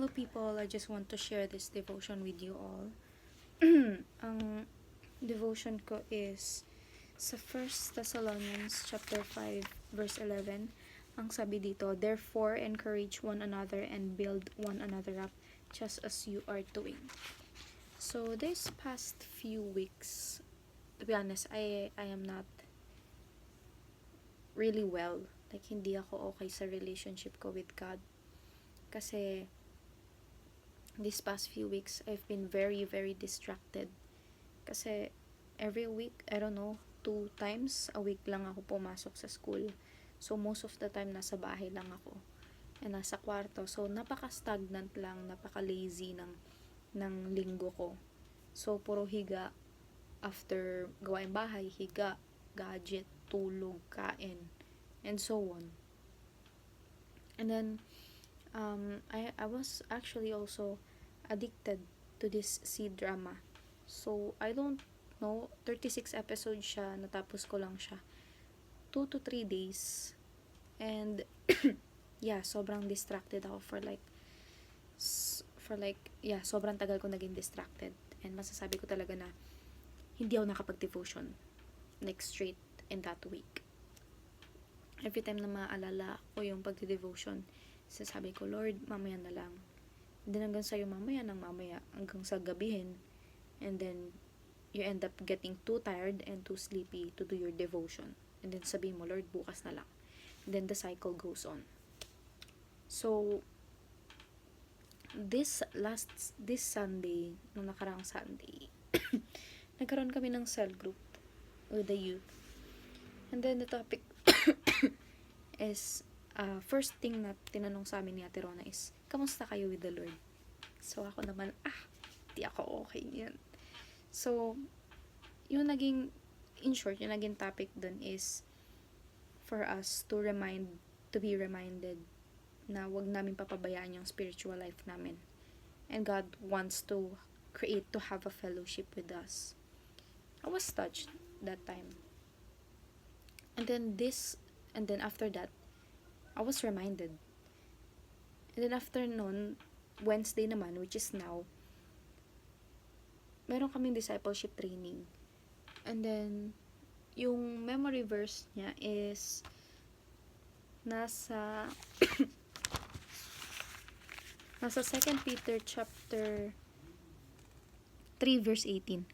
Hello people, I just want to share this devotion with you all. Ang devotion ko is sa 1 Thessalonians chapter 5 verse 11. Ang sabi dito, therefore encourage one another and build one another up just as you are doing. So this past few weeks, to be honest, I am not really well. Like hindi ako okay sa relationship ko with God. Kasi these past few weeks, I've been very, very distracted. Kasi every week, I don't know, 2 times a week lang ako pumasok sa school. So, most of the time, nasa bahay lang ako. And nasa kwarto. So, napaka-stagnant lang, napaka-lazy ng linggo ko. So, puro higa. After gawain bahay, higa, gadget, tulog, kain, and so on. And then, I was actually also addicted to this C-drama. So, I don't know, 36 episodes siya, natapos ko lang siya. 2 to 3 days. And, yeah, sobrang distracted ako sobrang tagal ko naging distracted. And masasabi ko talaga na hindi ako nakapag-devotion straight in that week. Every time na maalala ko yung pag-devotion, sasabi ko, Lord, mamaya na lang. And then hanggang sa'yo mamaya ng mamaya, hanggang sa gabihin. And then, you end up getting too tired and too sleepy to do your devotion. And then sabihin mo, Lord, bukas na lang. And then the cycle goes on. So, this Sunday, nung nakarang Sunday, nagkaroon kami ng cell group with the youth. And then the topic is, first thing na tinanong sa amin ni Ate Rona is, kamusta kayo with the Lord? So, ako naman, di ako okay niyan. So, yung naging, in short, yung naging topic dun is, for us to be reminded na wag namin papabayaan yung spiritual life namin. And God wants to have a fellowship with us. I was touched that time. And then after that, I was reminded. And then after nun, Wednesday naman, which is now, meron kaming discipleship training. And then, yung memory verse niya is nasa 2 Peter chapter 3 verse 18.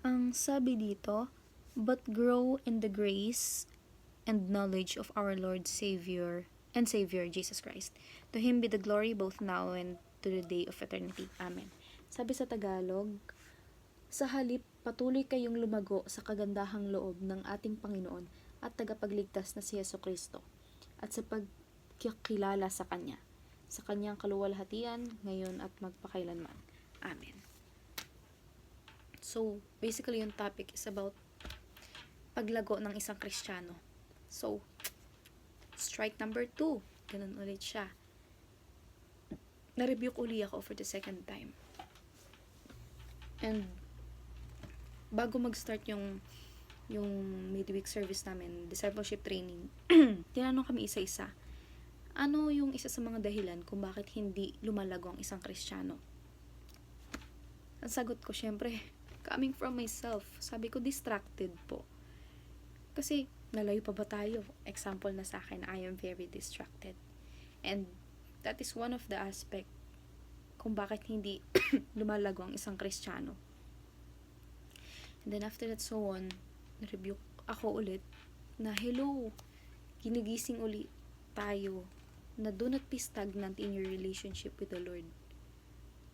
Ang sabi dito, but grow in the grace and knowledge of our Lord Savior Jesus Christ. To Him be the glory both now and to the day of eternity. Amen. Sabi sa Tagalog, sa halip, patuloy kayong lumago sa kagandahang loob ng ating Panginoon at tagapagligtas na si Jesucristo at sa pagkakilala sa Kanya, sa Kanyang kaluwalhatian, ngayon at magpakailanman. Amen. So, basically yung topic is about paglago ng isang Kristiyano. So, strike number 2. Ganun ulit siya. Na-rebuke uli ako for the second time. And, bago mag-start yung midweek service namin, discipleship training, tinanong kami isa-isa, ano yung isa sa mga dahilan kung bakit hindi lumalago ang isang Kristiyano? Ang sagot ko, syempre, coming from myself, sabi ko, distracted po. Kasi, nalayo pa ba tayo? Example na sa akin, I am very distracted. And, that is one of the aspect kung bakit hindi lumalago ang isang Kristiyano. And then, after that, so on, na-rebuke ako ulit na, hello, ginigising ulit tayo na do not be stagnant in your relationship with the Lord.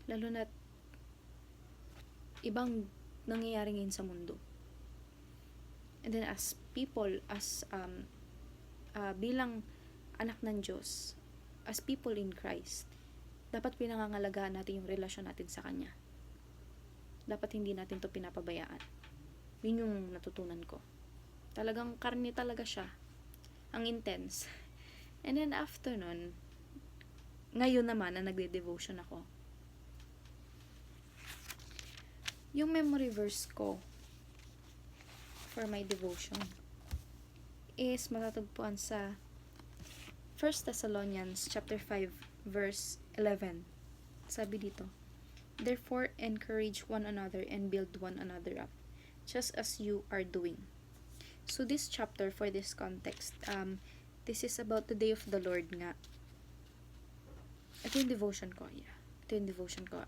Lalo na ibang nangyayari ngayon sa mundo. And then as people, bilang anak ng Diyos, as people in Christ, dapat pinangangalagaan natin yung relasyon natin sa Kanya. Dapat hindi natin to pinapabayaan. Yun yung natutunan ko. Talagang karne talaga siya. Ang intense. And then after nun, ngayon naman na nagde-devotion ako, yung memory verse ko for my devotion is matatagpuan sa 1 Thessalonians chapter 5 verse 11. Sabi dito, therefore, encourage one another and build one another up, just as you are doing. So, this chapter, for this context, this is about the day of the Lord nga. Ito yung devotion ko,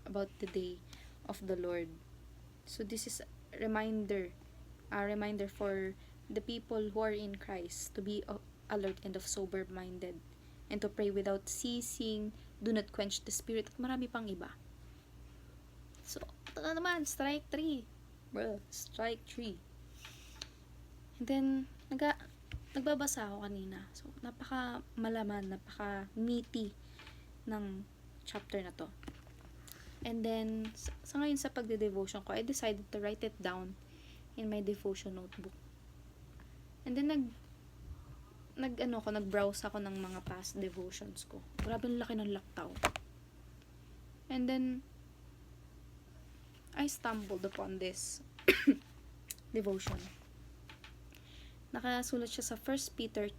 about the day of the Lord. So, this is a reminder for the people who are in Christ to be alert and of sober-minded, and to pray without ceasing, do not quench the spirit, at marami pang iba. So, ito na naman, strike 3. Bro, strike 3. And then, nagbabasa ako kanina. So, napaka-malaman, napaka-meaty ng chapter na to. And then, sa ngayon sa pagde-devotion ko, I decided to write it down in my devotion notebook. And then, nag-browse ako ng mga past devotions ko. Grabe ang laki ng laktaw. And then, I stumbled upon this devotion. Nakasulat siya sa 1 Peter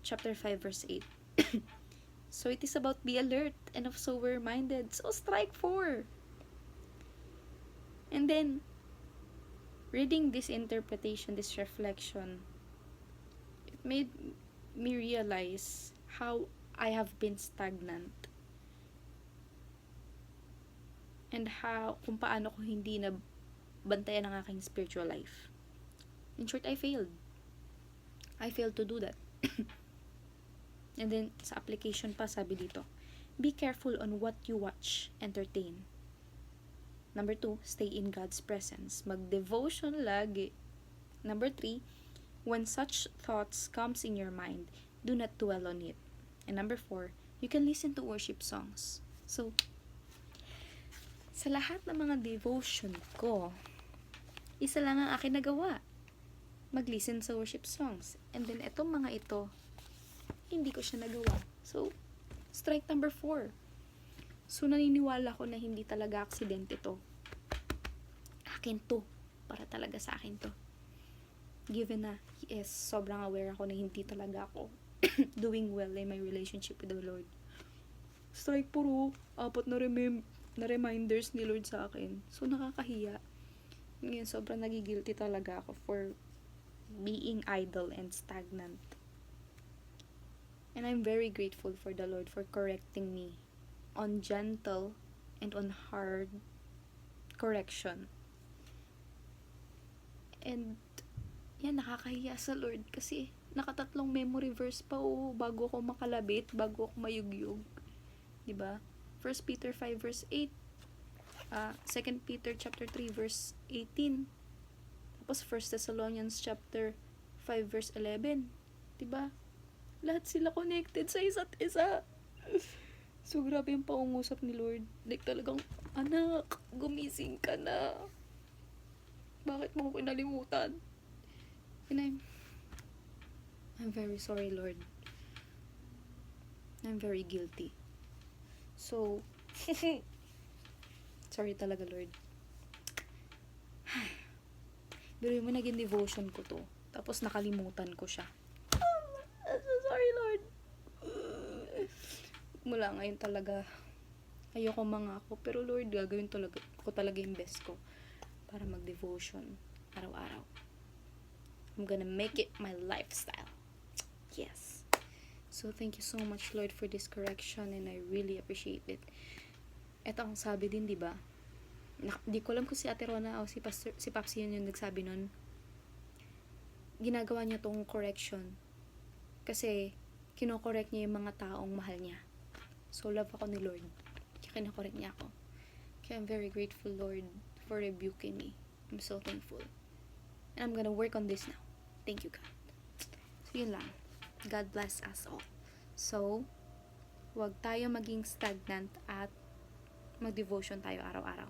chapter 5 verse 8. So it is about be alert and of sober-minded. So strike 4. And then, reading this interpretation, this reflection, it made me realize how I have been stagnant. And kung paano ko hindi na bantayan ang aking spiritual life. In short, I failed to do that. And then, sa application pa, sabi dito, be careful on what you watch, entertain. Number 2, stay in God's presence. Mag-devotion lagi. Number 3, when such thoughts comes in your mind, do not dwell on it. And number 4, you can listen to worship songs. So, sa lahat ng mga devotion ko, isa lang ang akin nagawa. Mag-listen sa worship songs. And then, etong mga ito, hindi ko siya nagawa. So, strike number 4. So, naniniwala ko na hindi talaga aksidente to. Akin to. Para talaga sa akin to. Given na, yes, sobrang aware ako na hindi talaga ako doing well in my relationship with the Lord. Strike puro, 4 na reminders ni Lord sa akin. So, nakakahiya. Ngayon, sobrang nagigilty talaga ako for being idle and stagnant. And I'm very grateful for the Lord for correcting me on gentle and on hard correction. And yan, nakakahiya sa Lord kasi nakatatlong memory verse pa bago ako makalabit, bago ako mayugyug. 'Di ba? 1 Peter 5 verse 8, 2 Peter chapter 3 verse 18. Tapos 1 Thessalonians chapter 5 verse 11. 'Di ba? Lahat sila connected sa isa't isa. So, grabe yung pangungusap ni Lord. Like, talagang, anak, gumising ka na. Bakit mo ko kinalimutan? And I'm very sorry, Lord. I'm very guilty. So, sorry talaga, Lord. Pero yung naging devotion ko to. Tapos nakalimutan ko siya. I'm so sorry, Lord. Mula ngayon talaga, ayoko mangako. Pero Lord, gagawin talaga yung best ko para mag-devotion araw-araw. I'm gonna make it my lifestyle. Yes. So, thank you so much, Lord, for this correction, and I really appreciate it. Eto ang sabi din, di ba? Di ko alam kung si Ate Rona o si Papsi yun yung nagsabi nun. Ginagawa niya tong correction kasi kinokorek niya yung mga taong mahal niya. So, love ako ni Lord. Kaya kinokorek niya ako. Kaya I'm very grateful, Lord, for rebuking me. I'm so thankful. And I'm gonna work on this now. Thank you, God. So, yun lang. God bless us all. So, huwag tayo maging stagnant at mag-devotion tayo araw-araw.